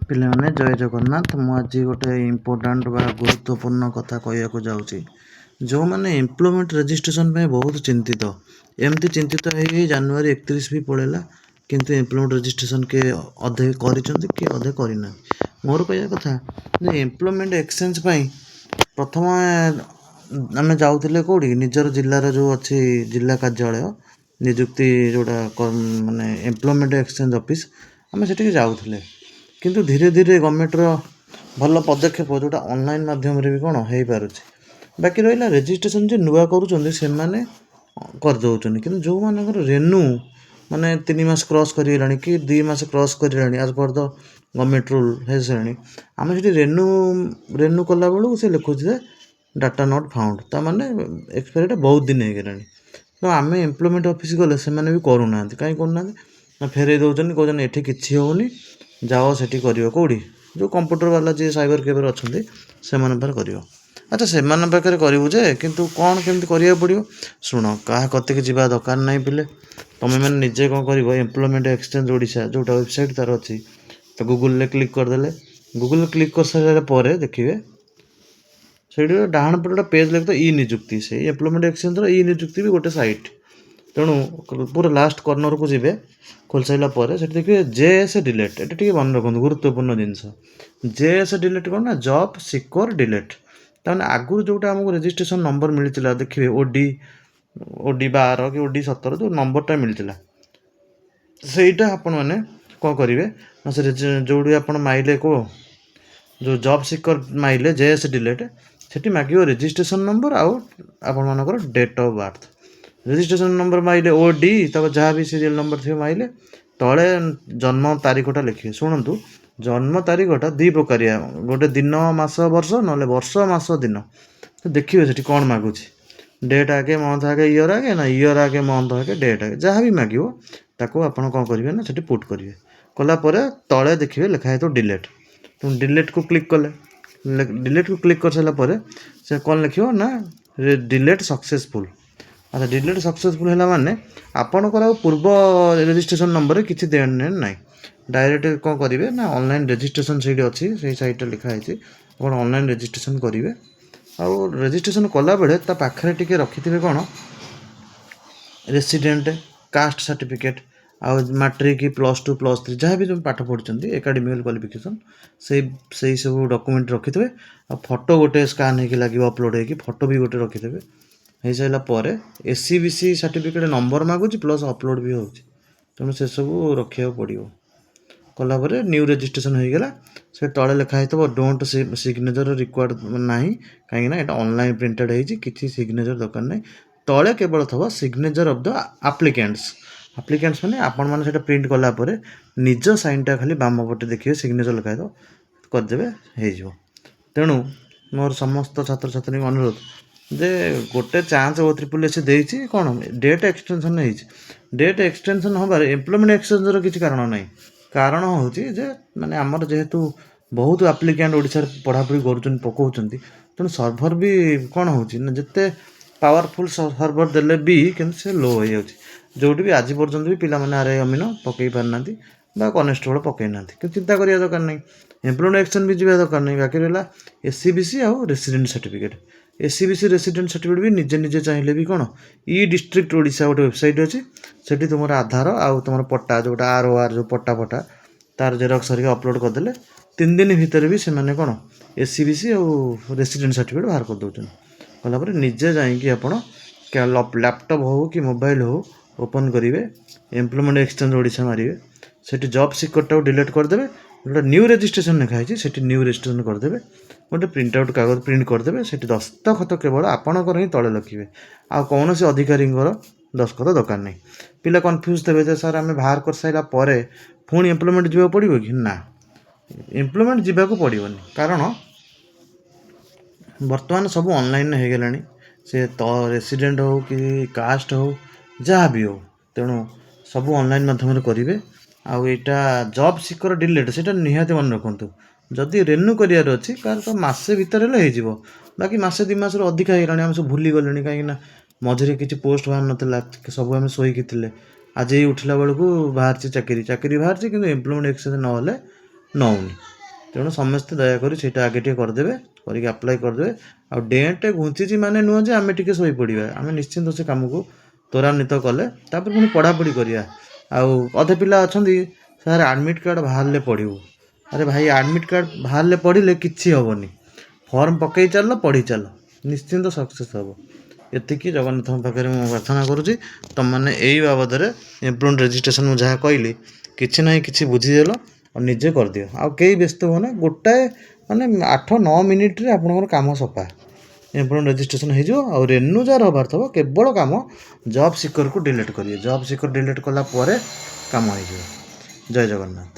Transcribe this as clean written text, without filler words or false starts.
ପିଲାମାନେ ଜୟ ଜଗନ୍ନାଥ। ମୁଁ ଆଜି ଗୋଟେ ଇମ୍ପୋର୍ଟାଣ୍ଟ ବା ଗୁରୁତ୍ୱପୂର୍ଣ୍ଣ କଥା କହିବାକୁ ଯାଉଛି। ଯେଉଁମାନେ ଏମ୍ପ୍ଲୟମେଣ୍ଟ ରେଜିଷ୍ଟ୍ରେସନ୍ ପାଇଁ ବହୁତ ଚିନ୍ତିତ, ଏମିତି ଚିନ୍ତିତ ହେଇ ଜାନୁଆରୀ 31 ବି ପଳେଇଲା, କିନ୍ତୁ ଏମ୍ପ୍ଲୟମେଣ୍ଟ ରେଜିଷ୍ଟ୍ରେସନ୍ କିଏ ଅଧେ କରିଛନ୍ତି କିଏ ଅଧେ କରିନାହାନ୍ତି। ମୋର କହିବା କଥା ଯେ ଏମ୍ପ୍ଲୟମେଣ୍ଟ ଏକ୍ସଚେଞ୍ଜ ପାଇଁ ପ୍ରଥମେ ଆମେ ଯାଉଥିଲେ କେଉଁଠିକି, ନିଜର ଜିଲ୍ଲାର ଯେଉଁ ଅଛି ଜିଲ୍ଲା କାର୍ଯ୍ୟାଳୟ ନିଯୁକ୍ତି ଯେଉଁଟା ମାନେ ଏମ୍ପ୍ଲୟମେଣ୍ଟ ଏକ୍ସଚେଞ୍ଜ ଅଫିସ୍, ଆମେ ସେଠିକି ଯାଉଥିଲେ। କିନ୍ତୁ ଧୀରେ ଧୀରେ ଗଭର୍ଣ୍ଣମେଣ୍ଟର ଭଲ ପଦକ୍ଷେପ ଯେଉଁଟା ଅନଲାଇନ୍ ମାଧ୍ୟମରେ ବି କ'ଣ ହେଇପାରୁଛି। ବାକି ରହିଲା ରେଜିଷ୍ଟ୍ରେସନ୍ ଯେ ନୂଆ କରୁଛନ୍ତି ସେମାନେ କରିଦେଉଛନ୍ତି, କିନ୍ତୁ ଯେଉଁମାନଙ୍କର ରେନୁ ମାନେ 3 ମାସ କ୍ରସ୍ କରିଗଲାଣି କି 2 ମାସ କ୍ରସ୍ କରିଗଲାଣି as per the government rule ହେଇସାରିଲାଣି, ଆମେ ସେଠି ରେନୁ କଲାବେଳକୁ ସେ ଲେଖୁଛି ଯେ ଡାଟା ନଟ୍ ଫାଉଣ୍ଡ, ତା'ମାନେ ଏକ୍ସପାୟରିଟା ବହୁତ ଦିନ ହେଇଗଲାଣି। ତ ଆମେ ଏମ୍ପ୍ଲୟମେଣ୍ଟ ଅଫିସ୍ ଗଲେ ସେମାନେ ବି କରୁନାହାନ୍ତି। କାହିଁ କରୁନାହାନ୍ତି ନା ଫେରେଇ ଦେଉଛନ୍ତି, କହୁଛନ୍ତି ଏଠି କିଛି ହେଉନି, ଯାଅ ସେଠି କରିବ। କେଉଁଠି ଯେଉଁ କମ୍ପ୍ୟୁଟର ବାଲା ଯିଏ ସାଇବର କେଫେରେ ଅଛନ୍ତି ସେମାନଙ୍କ ପାଖରେ କରିବ। ଆଚ୍ଛା ସେମାନଙ୍କ ପାଖରେ କରିବୁ ଯେ, କିନ୍ତୁ କ'ଣ କେମିତି କରିବାକୁ ପଡ଼ିବ ଶୁଣ। କାହା କତିକି ଯିବା ଦରକାର ନାହିଁ ପିଲେ, ତୁମେମାନେ ନିଜେ କ'ଣ କରିବ, ଏମ୍ପ୍ଲୟମେଣ୍ଟ ଏକ୍ସଚେଞ୍ଜ ଓଡ଼ିଶା ଯେଉଁଟା ୱେବସାଇଟ୍ ତା'ର ଅଛି, ତ ଗୁଗୁଲରେ କ୍ଲିକ୍ କରିଦେଲେ। ଗୁଗୁଲରେ କ୍ଲିକ୍ କରିସାରିଲା ପରେ ଦେଖିବେ ସେଇଠି ଡାହାଣ ପଟେ ଗୋଟେ ପେଜ୍ ଲେଖିଥିବ ଇ ନିଯୁକ୍ତି। ସେଇ ଏମ୍ପ୍ଲୟମେଣ୍ଟ ଏକ୍ସଚେଞ୍ଜର ଇ ନିଯୁକ୍ତି ବି ଗୋଟେ ସାଇଟ୍। ତେଣୁ ପୁରା ଲାଷ୍ଟ କର୍ଣ୍ଣରକୁ ଯିବେ, ଖୋଲିସାରିଲା ପରେ ସେଠି ଦେଖିବେ ଜେଏସ୍ ଡିଲେଟ୍। ଏଟା ଟିକେ ମନେ ରଖନ୍ତୁ, ଗୁରୁତ୍ୱପୂର୍ଣ୍ଣ ଜିନିଷ। ଜେଏସ୍ ଡିଲେଟ୍ କ'ଣ ନା ଜବ୍ ସିକର୍ ଡିଲେଟ୍। ତାମାନେ ଆଗରୁ ଯେଉଁଟା ଆମକୁ ରେଜିଷ୍ଟ୍ରେସନ୍ ନମ୍ବର ମିଳିଥିଲା, ଦେଖିବେ OD 12 କି OD 17 ଯେଉଁ ନମ୍ବରଟା ମିଳିଥିଲା, ସେଇଟା ଆପଣମାନେ କ'ଣ କରିବେ ନା ସେ ଯେଉଁଠି ଆପଣ ମାଇଲେ ଯେଉଁ ଜବ୍ ସିକର୍ ମାଇଲେ ଜେଏସ୍ ଡିଲେଟ୍, ସେଠି ମାଗିବ ରେଜିଷ୍ଟ୍ରେସନ୍ ନମ୍ବର ଆଉ ଆପଣମାନଙ୍କର date of birth. Registration number ମାଇଲେ OD, ତାପରେ ଯାହା ବି ସିରିଏଲ୍ ନମ୍ବର ଥିବ ମାଇଲେ, ତଳେ ଜନ୍ମ ତାରିଖଟା ଲେଖିବେ। ଶୁଣନ୍ତୁ, ଜନ୍ମ ତାରିଖଟା ଦୁଇ ପ୍ରକାରିଆ, ଗୋଟେ ଦିନ ମାସ ବର୍ଷ, ନହେଲେ ବର୍ଷ ମାସ ଦିନ। ତ ଦେଖିବେ ସେଠି କ'ଣ ମାଗୁଛି, ଡେଟ୍ ଆଗେ ମନ୍ଥ ଆଗେ ଇୟର୍ ଆଗେ, ନା ଇୟର୍ ଆଗେ ମନ୍ଥ ଆଗେ ଡେଟ୍ ଆଗେ, ଯାହା ବି ମାଗିବ ତାକୁ ଆପଣ କ'ଣ କରିବେ ନା ସେଠି ପୁଟ୍ କରିବେ। କଲା ପରେ ତଳେ ଦେଖିବେ ଲେଖା ହେଇଥିବ ଡିଲେଟ୍। ତେଣୁ ଡିଲେଟ୍କୁ କ୍ଲିକ୍ କଲେ, ଡିଲେଟ୍କୁ କ୍ଲିକ୍ କରିସାରିଲା ପରେ ସେ କ'ଣ ଲେଖିବ ନା ଡିଲେଟ୍ ସକ୍ସେସଫୁଲ୍। ଆଚ୍ଛା ଡିଲେଟ୍ ସକ୍ସେସଫୁଲ୍ ହେଲା ମାନେ ଆପଣଙ୍କର ଆଉ ପୂର୍ବ ରେଜିଷ୍ଟ୍ରେସନ୍ ନମ୍ବରରେ କିଛି ଦେଣ ନେଣ ନାହିଁ। ଡାଇରେକ୍ଟ କ'ଣ କରିବେ ନା ଅନଲାଇନ୍ ରେଜିଷ୍ଟ୍ରେସନ୍ ସେଇଠି ଅଛି, ସେଇ ସାଇଟ୍ରେ ଲେଖା ହେଇଛି, ଆପଣ ଅନଲାଇନ୍ ରେଜିଷ୍ଟ୍ରେସନ୍ କରିବେ। ଆଉ ରେଜିଷ୍ଟ୍ରେସନ୍ କଲାବେଳେ ତା ପାଖରେ ଟିକେ ରଖିଥିବେ କ'ଣ, ରେସିଡେଣ୍ଟ, କାଷ୍ଟ ସାର୍ଟିଫିକେଟ୍, ଆଉ ମାଟ୍ରିକ୍, +2 +3 ଯାହା ବି ପାଠ ପଢ଼ୁଛନ୍ତି ଏକାଡେମିକାଲ କ୍ୱାଲିଫିକେସନ୍, ସେଇ ସବୁ ଡକୁମେଣ୍ଟ ରଖିଥିବେ। ଆଉ ଫଟୋ ଗୋଟେ ସ୍କାନ୍ ହେଇକି ଲାଗିବ, ଅପଲୋଡ଼ ହେଇକି ଫଟୋ ବି ଗୋଟେ ରଖିଦେବେ। ହେଇସାରିଲା ପରେ SCBC ସାର୍ଟିଫିକେଟ୍ ନମ୍ବର ମାଗୁଛି ପ୍ଲସ୍ ଅପଲୋଡ଼ ବି ହେଉଛି, ତେଣୁ ସେସବୁ ରଖିବାକୁ ପଡ଼ିବ। କଲା ପରେ ନ୍ୟୁ ରେଜିଷ୍ଟ୍ରେସନ୍ ହୋଇଗଲା। ସେ ତଳେ ଲେଖା ହେଇଥିବ ଡୋଣ୍ଟ ସିଗ୍ନେଚର ରିକ୍ୱାର୍ଡ଼ ନାହିଁ, କାହିଁକିନା ଏଇଟା ଅନଲାଇନ୍ ପ୍ରିଣ୍ଟେଡ଼ ହେଇଛି, କିଛି ସିଗ୍ନେଚର ଦରକାର ନାହିଁ। ତଳେ କେବଳ ଥିବ ସିଗ୍ନେଚର ଅଫ୍ ଦ ଆପ୍ଲିକାଣ୍ଟସ୍ ମାନେ ଆପଣମାନେ ସେଇଟା ପ୍ରିଣ୍ଟ କଲା ପରେ ନିଜ ସାଇନ୍ଟା ଖାଲି ବାମ ପଟେ ଦେଖିବେ ସିଗ୍ନେଚର ଲେଖା ହେଇଥିବ, କରିଦେବେ, ହେଇଯିବ। ତେଣୁ ମୋର ସମସ୍ତ ଛାତ୍ରଛାତ୍ରୀଙ୍କୁ ଅନୁରୋଧ ଯେ ଗୋଟେ ଚାନ୍ସ OSSC ଦେଇଛି, କ'ଣ ଡେଟ୍ ଏକ୍ସଟେନସନ୍ ହେଇଛି। ଡେଟ୍ ଏକ୍ସଟେନସନ୍ ହେବାରେ ଏମ୍ପ୍ଲୟମେଣ୍ଟ ଏକ୍ସଚେଞ୍ଜର କିଛି କାରଣ ନାହିଁ। କାରଣ ହେଉଛି ଯେ ମାନେ ଆମର ଯେହେତୁ ବହୁତ ଆପ୍ଲିକାଣ୍ଟ ଓଡ଼ିଶାରେ ପଢ଼ାପଢ଼ି କରୁଛନ୍ତି, ପକାଉଛନ୍ତି, ତେଣୁ ସର୍ଭର ବି କ'ଣ ହେଉଛି ନା ଯେତେ ପାୱାରଫୁଲ୍ ସର୍ଭର ଦେଲେ ବି କିନ୍ତୁ ସେ ଲୋ ହେଇଯାଉଛି। ଯେଉଁଠି ବି ଆଜି ପର୍ଯ୍ୟନ୍ତ ବି ପିଲାମାନେ ଆର୍ଆଇ ଅମିନ ପକାଇ ପାରିନାହାନ୍ତି ବା କନେଷ୍ଟବଳ ପକାଇ ନାହାନ୍ତି। କିନ୍ତୁ ଚିନ୍ତା କରିବା ଦରକାର ନାହିଁ, ଏମ୍ପ୍ଲୟମେଣ୍ଟ ଏକ୍ସଚେଞ୍ଜ ବି ଯିବା ଦରକାର ନାହିଁ। ବାକି ରହିଲା SCBC ଆଉ resident certificate. SCBC resident certificate ବି ନିଜେ ଚାହିଁଲେ ବି କ'ଣ ଇ ଡିଷ୍ଟ୍ରିକ୍ଟ ଓଡ଼ିଶା ଗୋଟେ ୱେବସାଇଟ୍ ଅଛି, ସେଠି ତୁମର ଆଧାର ଆଉ ତୁମର ପଟ୍ଟା ଯେଉଁଟା ROR ଯେଉଁ ପଟ୍ଟା ତାର ଜେରକ୍ସ କରିକି ଅପଲୋଡ଼ କରିଦେଲେ 3 ଦିନ ଭିତରେ ବି ସେମାନେ କ'ଣ SCBC ଆଉ ରେସିଡେଣ୍ଟ ସାର୍ଟିଫିକେଟ୍ ବାହାର କରିଦେଉଛନ୍ତି। କଲା ପରେ ନିଜେ ଯାଇକି ଆପଣ ଲ୍ୟାପଟପ୍ ହେଉ କି ମୋବାଇଲ୍ ହେଉ ଓପନ୍ କରିବେ, ଏମ୍ପ୍ଲୟମେଣ୍ଟ ଏକ୍ସଚେଞ୍ଜ ଓଡ଼ିଶା ମାରିବେ, ସେଠି ଜବ୍ ସିକର୍ଟାକୁ ଡିଲିଟ୍ କରିଦେବେ। ଯେଉଁଟା ନ୍ୟୁ ରେଜିଷ୍ଟ୍ରେସନ୍ ଲେଖା ହେଇଛି ସେଠି ନ୍ୟୁ ରେଜିଷ୍ଟ୍ରେସନ୍ କରିଦେବେ। ଗୋଟେ ପ୍ରିଣ୍ଟ ଆଉଟ୍ କାଗଜ ପ୍ରିଣ୍ଟ କରିଦେବେ, ସେଠି ଦସ୍ତଖତ କେବଳ ଆପଣଙ୍କର ହିଁ ତଳେ ଲେଖିବେ, ଆଉ କୌଣସି ଅଧିକାରୀଙ୍କର ଦସ୍ତଖତ ଦରକାର ନାହିଁ। ପିଲା କନଫ୍ୟୁଜ୍ ଦେବେ ଯେ ସାର୍ ଆମେ ବାହାର କରିସାରିଲା ପରେ ପୁଣି ଏମ୍ପ୍ଲୟମେଣ୍ଟ ଯିବାକୁ ପଡ଼ିବ କି? ନା, ଏମ୍ପ୍ଲୟମେଣ୍ଟ ଯିବାକୁ ପଡ଼ିବନି, କାରଣ ବର୍ତ୍ତମାନ ସବୁ ଅନଲାଇନ୍ରେ ହେଇଗଲାଣି। ସେ ରେସିଡେଣ୍ଟ ହେଉ କି କାଷ୍ଟ ହେଉ ଯାହା ବି ହେଉ, ତେଣୁ ସବୁ ଅନଲାଇନ୍ ମାଧ୍ୟମରେ କରିବେ। ଆଉ ଏଇଟା ଜବ୍ ସିକର୍ ଡିଲେଟ୍, ସେଇଟା ନିହାତି ମନେ ରଖନ୍ତୁ। ଯଦି ରେନ୍ୟୁ କରିବାର ଅଛି ତାହେଲେ ତ ମାସେ ଭିତରେ ହେଲେ ହେଇଯିବ। ବାକି ମାସେ 2 ମାସରୁ ଅଧିକା ହେଇଗଲାଣି, ଆମେ ସବୁ ଭୁଲିଗଲେଣି, କାହିଁକିନା ମଝିରେ କିଛି ପୋଷ୍ଟ ବାହାରି ନଥିଲା, ସବୁ ଆମେ ଶୋଇକି ଥିଲେ। ଆଜି ଉଠିଲା ବେଳକୁ ବାହାରିଛି ଚାକିରି ବାହାରିଛି, କିନ୍ତୁ ଏମ୍ପ୍ଲୟମେଣ୍ଟ ଏକ୍ସଚେଞ୍ଜ ନହେଲେ ନେଉନି। ତେଣୁ ସମସ୍ତେ ଦୟାକରି ସେଇଟା ଆଗେ ଟିକେ କରିଦେବେ, କରିକି ଆପ୍ଲାଏ କରିଦେବେ। ଆଉ ଡେଟ୍ ଘୁଞ୍ଚିଛି ମାନେ ନୁହଁ ଯେ ଆମେ ଟିକେ ଶୋଇପଡ଼ିବା, ଆମେ ନିଶ୍ଚିନ୍ତ ସେ କାମକୁ ତ୍ୱରାନ୍ୱିତ କଲେ ତାପରେ ପୁଣି ପଢ଼ାପଢ଼ି କରିବା। ଆଉ ଅଧେ ପିଲା ଅଛନ୍ତି ସାର୍ ଆଡ଼ମିଟ୍ କାର୍ଡ଼ ବାହାରିଲେ ପଢ଼ିବୁ। ଆରେ ଭାଇ ଆଡ଼ମିଟ୍ କାର୍ଡ଼ ବାହାରିଲେ ପଢ଼ିଲେ କିଛି ହେବନି, ଫର୍ମ ପକେଇ ଚାଲ ପଢ଼ି ଚାଲ, ନିଶ୍ଚିନ୍ତ ସକ୍ସେସ୍ ହେବ। ଏତିକି ଜଗନ୍ନାଥଙ୍କ ପାଖରେ ମୁଁ ପ୍ରାର୍ଥନା କରୁଛି ତୁମମାନେ ଏଇ ବାବଦରେ ଏମ୍ପ୍ଲୟମେଣ୍ଟ ରେଜିଷ୍ଟ୍ରେସନ୍ ମୁଁ ଯାହା କହିଲି କିଛି ନାହିଁ କିଛି ବୁଝିଦେଲ ଆଉ ନିଜେ କରିଦିଅ। ଆଉ କେହି ବ୍ୟସ୍ତ ହୁଅନା, ଗୋଟାଏ ମାନେ 8-9 ମିନିଟ୍ରେ ଆପଣଙ୍କର କାମ ସଫା, ଏମ୍ପ୍ଲୟମେଣ୍ଟ ରେଜିଷ୍ଟ୍ରେସନ୍ ହେଇଯିବ। ଆଉ ରେନୁ ଯାହାର ହେବାର ଥିବ କେବଳ କାମ ଜବ୍ ସିକର୍କୁ ଡିଲିଟ୍ କରିବେ, ଜବ୍ ସିକର୍ ଡିଲିଟ୍ କଲା ପରେ କାମ ହେଇଯିବ। ଜୟ ଜଗନ୍ନାଥ।